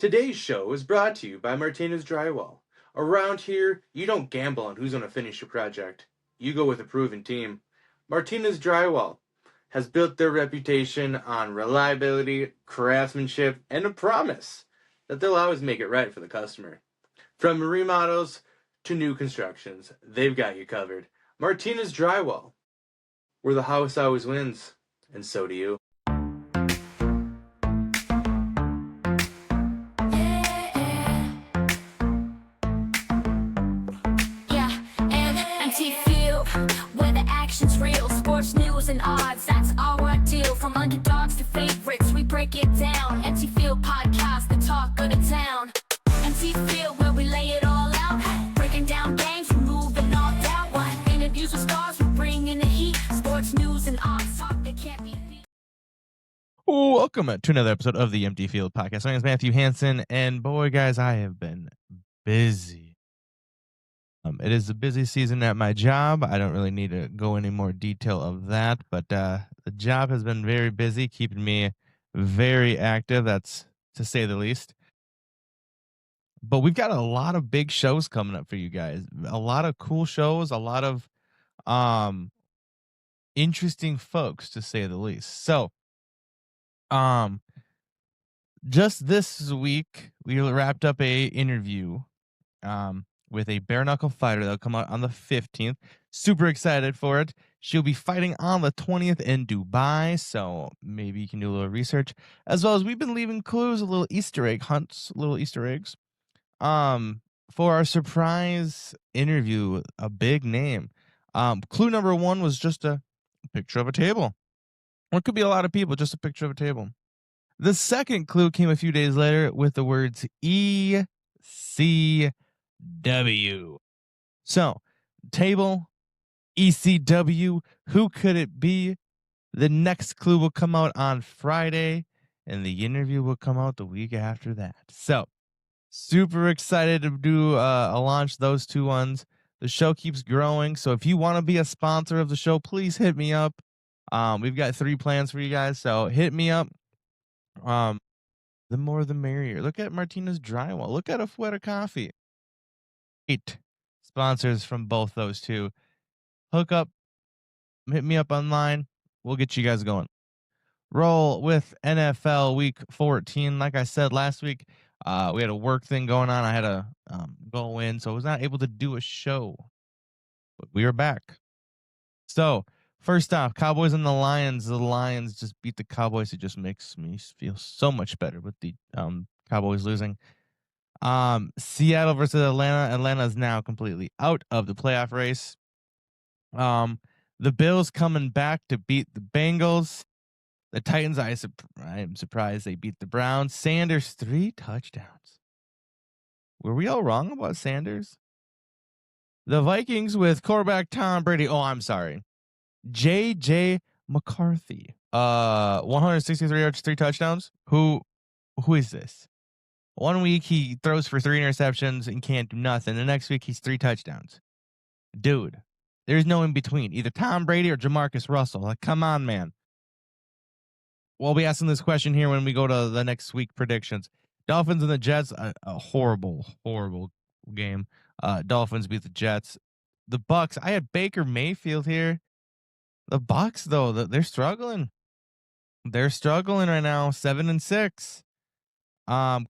Today's show is brought to you by Martinez Drywall. Around here, you don't gamble on who's going to finish your project. You go with a proven team. Martinez Drywall has built their reputation on reliability, craftsmanship, and a promise that they'll always make it right for the customer. From remodels to new constructions, they've got you covered. Martinez Drywall, where the house always wins, and so do you. And odds, that's our deal. From underdogs to favorites, we break it down. Empty Field Podcast, the talk of the town. Empty Field, where we lay it all out. Breaking down games, removing all doubt. What interviews with stars, we're bringing the heat. Sports news and odds, talk that can't be beat. Welcome to another episode of the Empty Field Podcast. My name is Mathew Hansen, and boy, guys, I have been busy. It is a busy season at my job. I don't really need to go any more detail of that, but the job has been very busy, keeping me very active. That's to say the least. But we've got a lot of big shows coming up for you guys. A lot of cool shows, a lot of interesting folks, to say the least. So, just this week, we wrapped up a interview with a bare knuckle fighter that'll come out on the 15th. Super excited for it. She'll be fighting on the 20th in Dubai, so maybe you can do a little research. As well as we've been leaving clues, a little Easter egg hunts, little Easter eggs. For our surprise interview, a big name. Clue number 1 was just a picture of a table. Or it could be a lot of people, just a picture of a table. The second clue came a few days later with the words ECW. So, table, ECW, who could it be? The next clue will come out on Friday, and the interview will come out the week after that. So, super excited to do launch those two ones. The show keeps growing, so if you want to be a sponsor of the show, please hit me up. We've got 3 plans for you guys, so hit me up. The more the merrier. Look at Martinez Drywall. Look at Afuera Coffee. 8 sponsors from both those two. Hook up, hit me up online. We'll get you guys going. Roll with NFL Week 14. Like I said last week, we had a work thing going on. I had to go in, so I was not able to do a show. But we are back. So, first off, Cowboys and the Lions. The Lions just beat the Cowboys. It just makes me feel so much better with the Cowboys losing. Seattle versus Atlanta. Atlanta is now completely out of the playoff race. The Bills coming back to beat the Bengals. The Titans, I am surprised they beat the Browns. Sanders, 3 touchdowns. Were we all wrong about Sanders? The Vikings with quarterback Tom Brady. Oh, I'm sorry. J.J. McCarthy. 163 yards, 3 touchdowns. Who is this? 1 week he throws for 3 interceptions and can't do nothing. The next week he's 3 touchdowns. Dude, there's no in between. Either Tom Brady or Jamarcus Russell. Like, come on, man. We'll be asking this question here when we go to the next week predictions. Dolphins and the Jets, a horrible, horrible game. Dolphins beat the Jets. The Bucks, I had Baker Mayfield here. The Bucks, though, they're struggling. They're struggling right now, 7-6.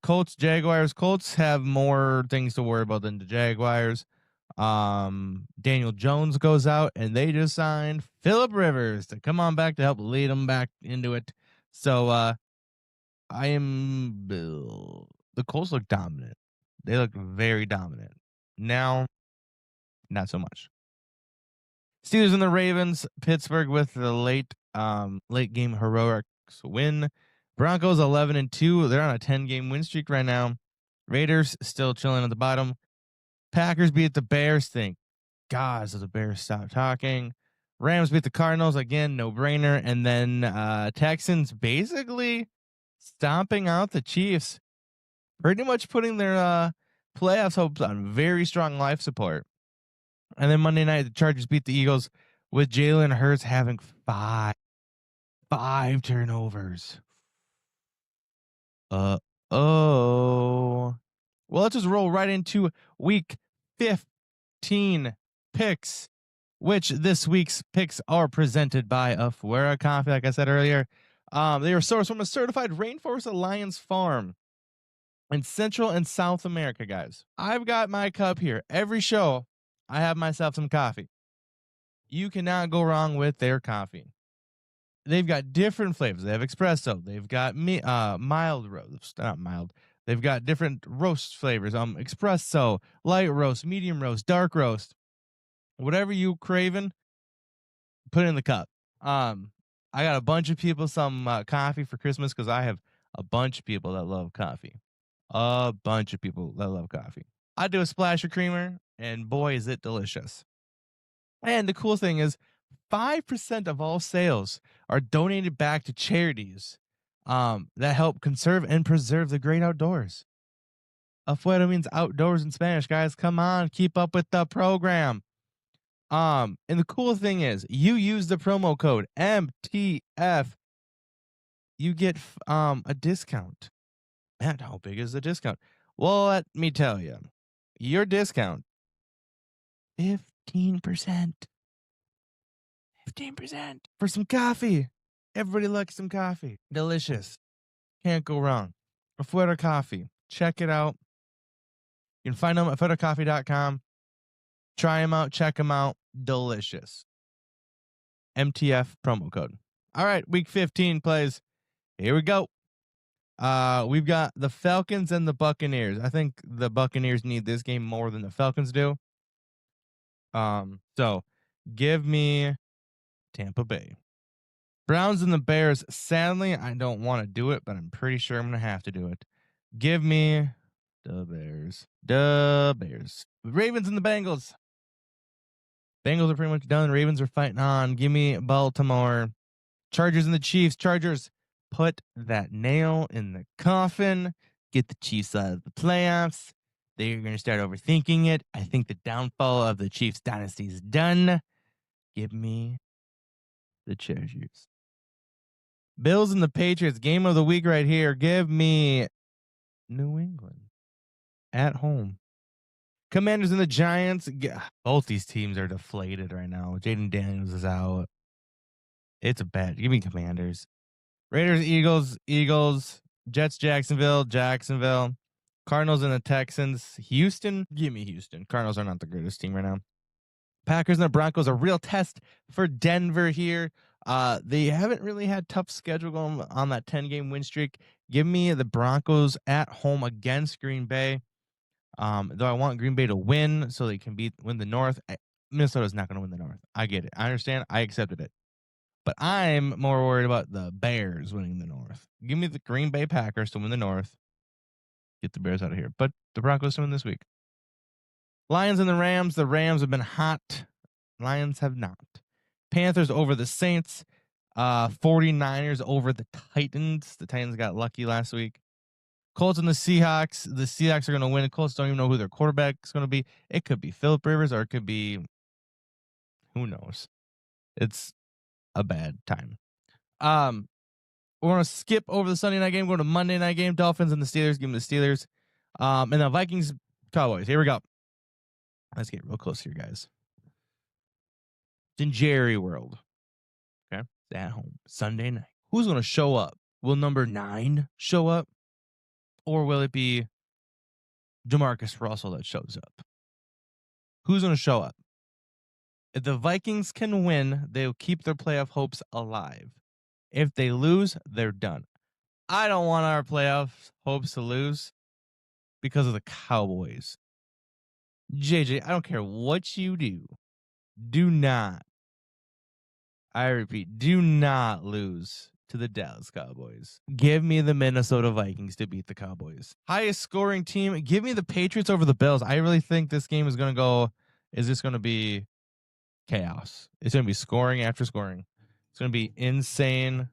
Colts, Jaguars. Colts have more things to worry about than the Jaguars. Daniel Jones goes out, and they just signed Phillip Rivers to come on back to help lead them back into it. So, the Colts look dominant. They look very dominant. Now, not so much. Steelers and the Ravens. Pittsburgh with the late game heroics win. Broncos 11-2. They're on a 10-game win streak right now. Raiders still chilling at the bottom. Packers beat the Bears. Thank God, so the Bears stop talking. Rams beat the Cardinals again, no brainer. And then Texans basically stomping out the Chiefs, pretty much putting their playoffs hopes on very strong life support. And then Monday night, the Chargers beat the Eagles with Jalen Hurts having five turnovers. Well, let's just roll right into week 15 picks, which this week's picks are presented by Afuera Coffee, like I said earlier. They are sourced from a certified Rainforest Alliance farm in Central and South America, guys. I've got my cup here. Every show, I have myself some coffee. You cannot go wrong with their coffee. They've got different flavors. They have espresso. They've got mild roast, not mild. They've got different roast flavors. Espresso, light roast, medium roast, dark roast. Whatever you craving, put it in the cup. I got a bunch of people some coffee for Christmas because I have a bunch of people that love coffee. A bunch of people that love coffee. I do a splash of creamer, and boy, is it delicious. And the cool thing is, 5% of all sales are donated back to charities that help conserve and preserve the great outdoors. Afuera means outdoors in Spanish, guys. Come on, keep up with the program. And the cool thing is, you use the promo code MTF, you get a discount. Man, how big is the discount? Well, let me tell you, your discount, 15%. 15% for some coffee. Everybody likes some coffee. Delicious. Can't go wrong. Afuera Coffee. Check it out. You can find them at afueracoffee.com. Try them out. Check them out. Delicious. MTF promo code. All right, week 15 plays. Here we go. We've got the Falcons and the Buccaneers. I think the Buccaneers need this game more than the Falcons do. So give me Tampa Bay. Browns and the Bears. Sadly, I don't want to do it, but I'm pretty sure I'm going to have to do it. Give me the Bears. The Bears. Ravens and the Bengals. Bengals are pretty much done. Ravens are fighting on. Give me Baltimore. Chargers and the Chiefs. Chargers. Put that nail in the coffin. Get the Chiefs out of the playoffs. They're going to start overthinking it. I think the downfall of the Chiefs dynasty is done. Give me the Chargers. Bills and the Patriots. Game of the week right here. Give me New England at home. Commanders and the Giants. Both these teams are deflated right now. Jaden Daniels is out. It's a bad. Give me Commanders. Raiders, Eagles. Jets, Jacksonville. Cardinals and the Texans. Houston. Give me Houston. Cardinals are not the greatest team right now. Packers and the Broncos. A real test for Denver here. They haven't really had tough schedule going on that 10-game win streak. Give me the Broncos at home against Green Bay. Though I want Green Bay to win so they can win the North. Minnesota's not going to win the North. I get it. I understand. I accepted it. But I'm more worried about the Bears winning the North. Give me the Green Bay Packers to win the North. Get the Bears out of here. But the Broncos to win this week. Lions and the Rams. The Rams have been hot. Lions have not. Panthers over the Saints. 49ers over the Titans. The Titans got lucky last week. Colts and the Seahawks. The Seahawks are going to win. The Colts don't even know who their quarterback is going to be. It could be Phillip Rivers or it could be, who knows. It's a bad time. We're going to skip over the Sunday night game. Go to Monday night game. Dolphins and the Steelers. Give them the Steelers. And the Vikings, Cowboys. Here we go. Let's get real close here, guys. It's in Jerry World. Okay. It's at home. Sunday night. Who's going to show up? Will number 9 show up? Or will it be Jamarcus Russell that shows up? Who's going to show up? If the Vikings can win, they'll keep their playoff hopes alive. If they lose, they're done. I don't want our playoff hopes to lose because of the Cowboys. JJ, I don't care what you do. Do not, I repeat, do not lose to the Dallas Cowboys. Give me the Minnesota Vikings to beat the Cowboys. Highest scoring team, give me the Patriots over the Bills. I really think this game is going to go, is this going to be chaos? It's going to be scoring after scoring. It's going to be insane.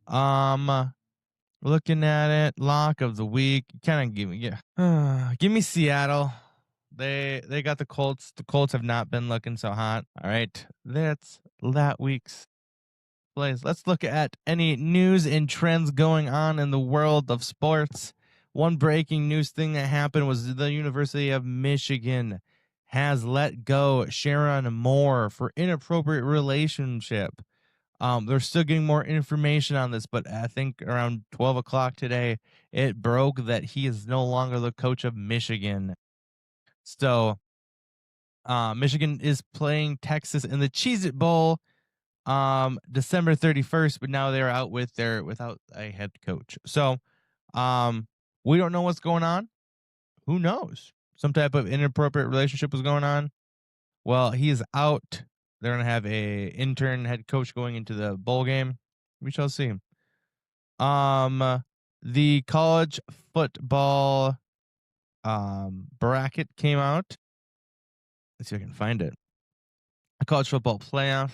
Looking at it, lock of the week. Kind of give me Seattle. They got the Colts. The Colts have not been looking so hot. All right, that's that week's place. Let's look at any news and trends going on in the world of sports. One breaking news thing that happened was the University of Michigan has let go Sharon Moore for inappropriate relationship. They're still getting more information on this, but I think around 12 o'clock today, it broke that he is no longer the coach of Michigan. So, Michigan is playing Texas in the Cheez-It Bowl, December 31st, but now they're out without a head coach. So, we don't know what's going on. Who knows? Some type of inappropriate relationship was going on. Well, he is out. They're gonna have a intern head coach going into the bowl game. We shall see. The college football bracket came out. Let's see if I can find it. A college football playoff.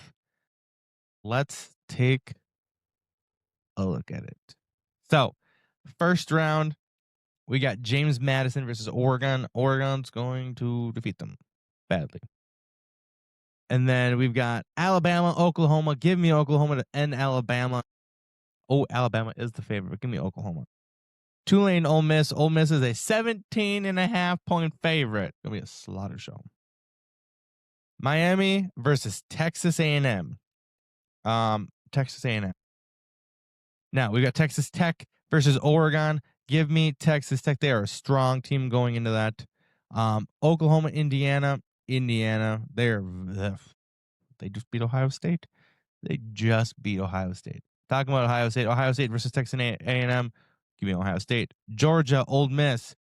Let's take a look at it. So, first round, we got James Madison versus Oregon. Oregon's going to defeat them badly. And then we've got Alabama, Oklahoma. Give me Oklahoma to end Alabama. Oh, Alabama is the favorite, but give me Oklahoma. Tulane, Ole Miss. Ole Miss is a 17.5-point favorite. Gonna be a slaughter show. Miami versus Texas A&M. Texas A&M. Now we got Texas Tech versus Oregon. Give me Texas Tech. They are a strong team going into that. Oklahoma, Indiana. They just beat Ohio State. Talking about Ohio State versus Texas A&M. Give me Ohio State. Georgia, Ole Miss.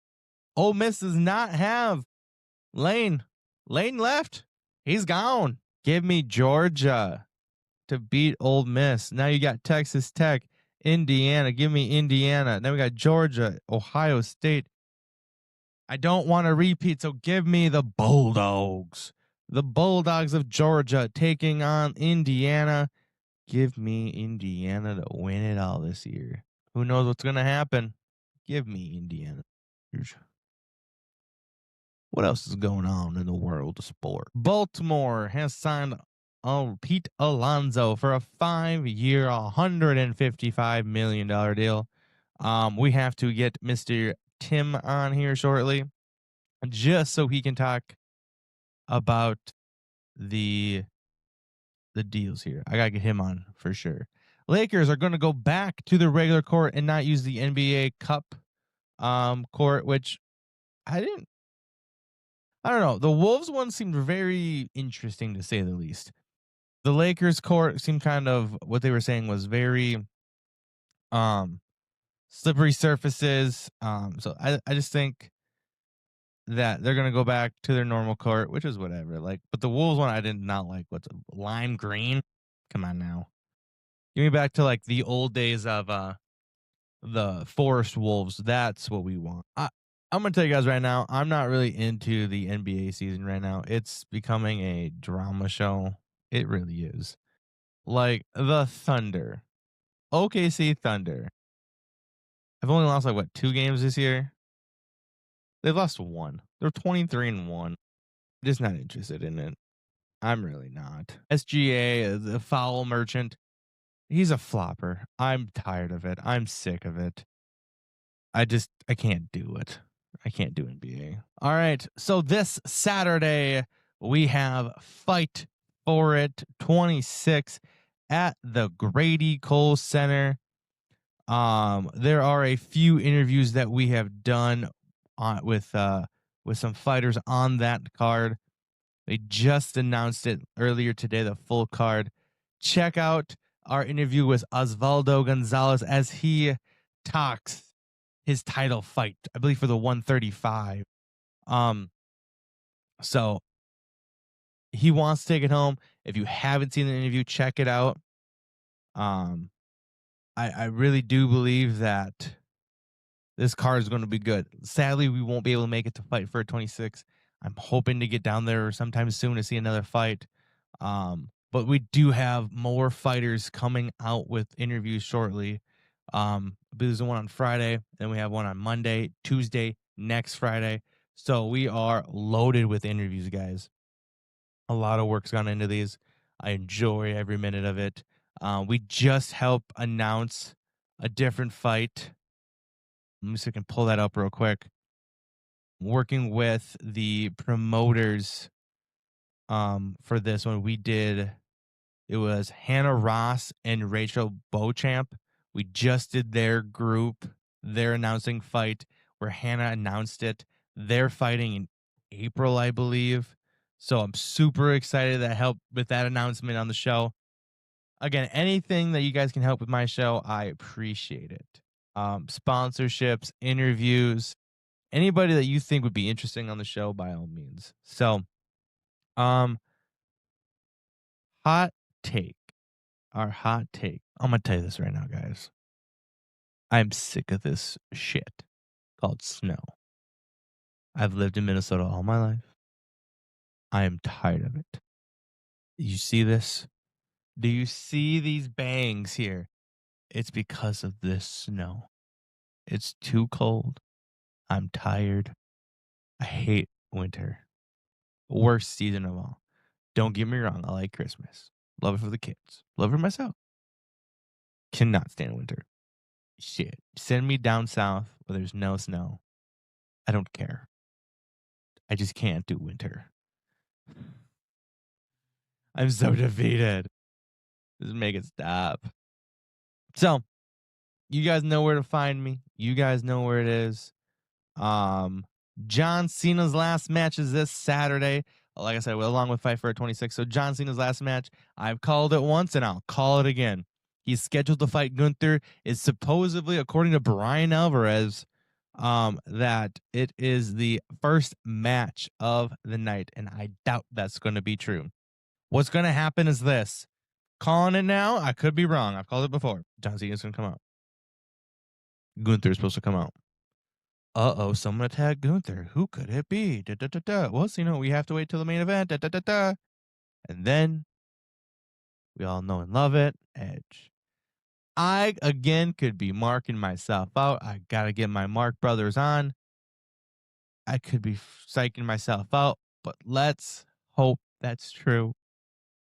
Ole Miss does not have Lane. Lane left. He's gone. Give me Georgia to beat Ole Miss. Now you got Texas Tech, Indiana. Give me Indiana. Then we got Georgia, Ohio State. I don't want to repeat, so give me the Bulldogs. The Bulldogs of Georgia taking on Indiana. Give me Indiana to win it all this year. Who knows what's going to happen? Give me Indiana. What else is going on in the world of sport? Baltimore has signed Pete Alonso for a 5-year, $155 million deal. We have to get Mr. Tim on here shortly, just so he can talk about the deals here. I gotta get him on for sure. Lakers are going to go back to the regular court and not use the NBA Cup court, which I don't know. The Wolves one seemed very interesting to say the least. The Lakers court seemed kind of what they were saying was very slippery surfaces. So I just think that they're gonna go back to their normal court, which is whatever. Like, but the Wolves one I did not like. What's lime green? Come on now. Give me back to like the old days of the Forest Wolves. That's what we want. I'm gonna tell you guys right now, I'm not really into the NBA season right now. It's becoming a drama show. It really is. Like the Thunder. OKC Thunder. I've only lost like 2 games this year. They've lost 1. They're 23-1. Just not interested in it. I'm really not. SGA, the foul merchant. He's a flopper. I'm tired of it. I'm sick of it. I can't do it. I can't do NBA. All right. So this Saturday, we have Fight for It 26 at the Grady Cole Center. There are a few interviews that we have done with some fighters on that card. They just announced it earlier today, the full card. Check out our interview with Osvaldo Gonzalez as he talks his title fight, I believe for the 135. So he wants to take it home. If you haven't seen the interview, check it out. I really do believe that this card is going to be good. Sadly, we won't be able to make it to Fight for 26. I'm hoping to get down there sometime soon to see another fight. But we do have more fighters coming out with interviews shortly. There's one on Friday, then we have one on Monday, Tuesday, next Friday. So we are loaded with interviews, guys. A lot of work's gone into these. I enjoy every minute of it. We just helped announce a different fight. Let me see if I can pull that up real quick. Working with the promoters for this one, it was Hannah Ross and Rachel Beauchamp. We just did their announcing fight where Hannah announced it. They're fighting in April, I believe. So I'm super excited to help with that announcement on the show. Again, anything that you guys can help with my show, I appreciate it. Sponsorships, interviews, anybody that you think would be interesting on the show, by all means. So, hot take. Our hot take. I'm gonna tell you this right now, guys. I'm sick of this shit called snow. I've lived in Minnesota all my life. I am tired of it. You see this? Do you see these bangs here? It's because of this snow. It's too cold. I'm tired. I hate winter. Worst season of all. Don't get me wrong. I like Christmas. Love it for the kids. Love it for myself. Cannot stand winter. Shit. Send me down south where there's no snow. I don't care. I just can't do winter. I'm so defeated. Just make it stop. So, you guys know where to find me. You guys know where it is. John Cena's last match is this Saturday. Like I said, along with Fight for 26. So John Cena's last match, I've called it once and I'll call it again. He's scheduled to fight Gunther. Is supposedly, according to Brian Alvarez, that it is the first match of the night, and I doubt that's going to be true. What's going to happen is this. Calling it now, I could be wrong. I've called it before. John Cena's going to come out. Gunther's supposed to come out. Uh-oh, someone attacked Gunther. Who could it be? Well, so, we have to wait till the main event. And then, we all know and love it, Edge. I, again, could be marking myself out. I got to get my Mark brothers on. I could be psyching myself out, but let's hope that's true.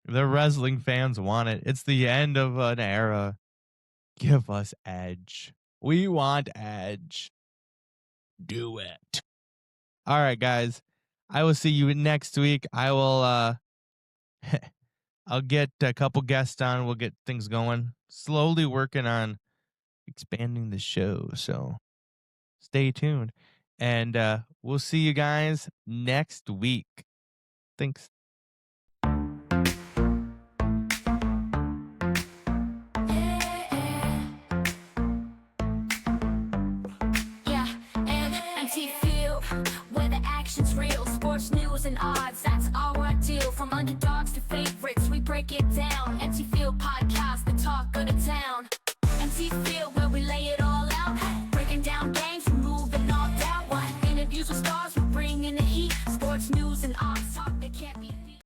The wrestling fans want it. It's the end of an era. Give us Edge. We want Edge. Do it. All right, guys. I will see you next week. I will I'll get a couple guests on. We'll get things going. Slowly working on expanding the show. So stay tuned. And we'll see you guys next week. Thanks. Real sports news and odds, that's our deal. From underdogs to